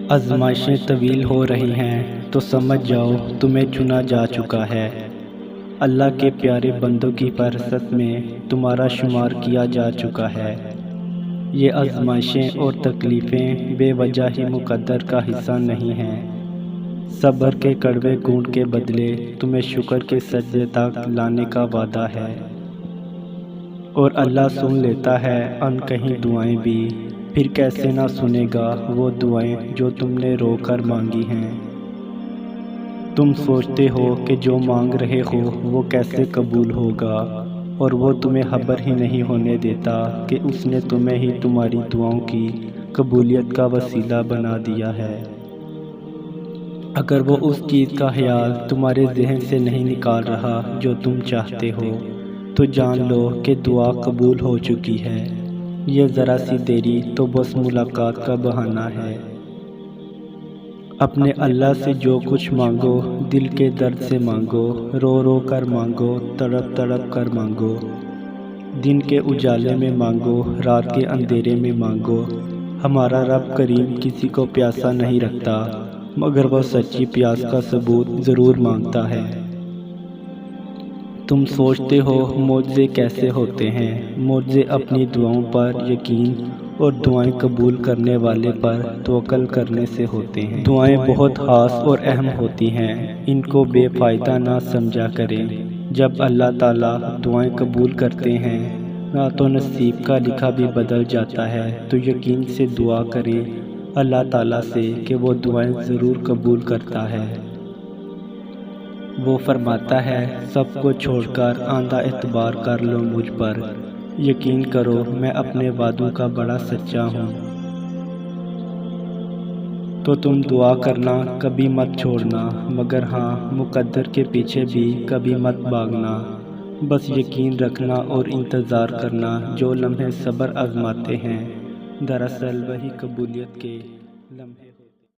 آزمائشیں طویل ہو رہی ہیں تو سمجھ جاؤ تمہیں چنا جا چکا ہے۔ اللہ کے پیارے بندوں کی فہرست میں تمہارا شمار کیا جا چکا ہے۔ یہ آزمائشیں اور تکلیفیں بے وجہ ہی مقدر کا حصہ نہیں ہیں۔ صبر کے کڑوے گھونٹ کے بدلے تمہیں شکر کے سجدے تک لانے کا وعدہ ہے، اور اللہ سن لیتا ہے ان کہیں دعائیں بھی، پھر کیسے نہ سنے گا وہ دعائیں جو تم نے رو کر مانگی ہیں۔ تم سوچتے ہو کہ جو مانگ رہے ہو وہ کیسے قبول ہوگا، اور وہ تمہیں خبر ہی نہیں ہونے دیتا کہ اس نے تمہیں ہی تمہاری دعاؤں کی قبولیت کا وسیلہ بنا دیا ہے۔ اگر وہ اس چیز کا خیال تمہارے ذہن سے نہیں نکال رہا جو تم چاہتے ہو، تو جان لو کہ دعا قبول ہو چکی ہے۔ یہ ذرا سی دیری تو بس ملاقات کا بہانہ ہے۔ اپنے اللہ سے جو کچھ مانگو دل کے درد سے مانگو، رو رو کر مانگو، تڑپ تڑپ کر مانگو، دن کے اجالے میں مانگو، رات کے اندھیرے میں مانگو۔ ہمارا رب کریم کسی کو پیاسا نہیں رکھتا، مگر وہ سچی پیاس کا ثبوت ضرور مانگتا ہے۔ تم سوچتے ہو معجزے کیسے ہوتے ہیں؟ معجزے اپنی دعاؤں پر یقین اور دعائیں قبول کرنے والے پر توکل کرنے سے ہوتے ہیں۔ دعائیں بہت خاص اور اہم ہوتی ہیں، ان کو بے فائدہ نہ سمجھا کریں۔ جب اللہ تعالیٰ دعائیں قبول کرتے ہیں نہ تو نصیب کا لکھا بھی بدل جاتا ہے، تو یقین سے دعا کریں اللہ تعالیٰ سے کہ وہ دعائیں ضرور قبول کرتا ہے۔ وہ فرماتا ہے سب کو چھوڑ کر آندھا اعتبار کر لو مجھ پر، یقین کرو میں اپنے وعدوں کا بڑا سچا ہوں۔ تو تم دعا کرنا کبھی مت چھوڑنا، مگر ہاں مقدر کے پیچھے بھی کبھی مت بھاگنا۔ بس یقین رکھنا اور انتظار کرنا، جو لمحے صبر آزماتے ہیں دراصل وہی قبولیت کے لمحے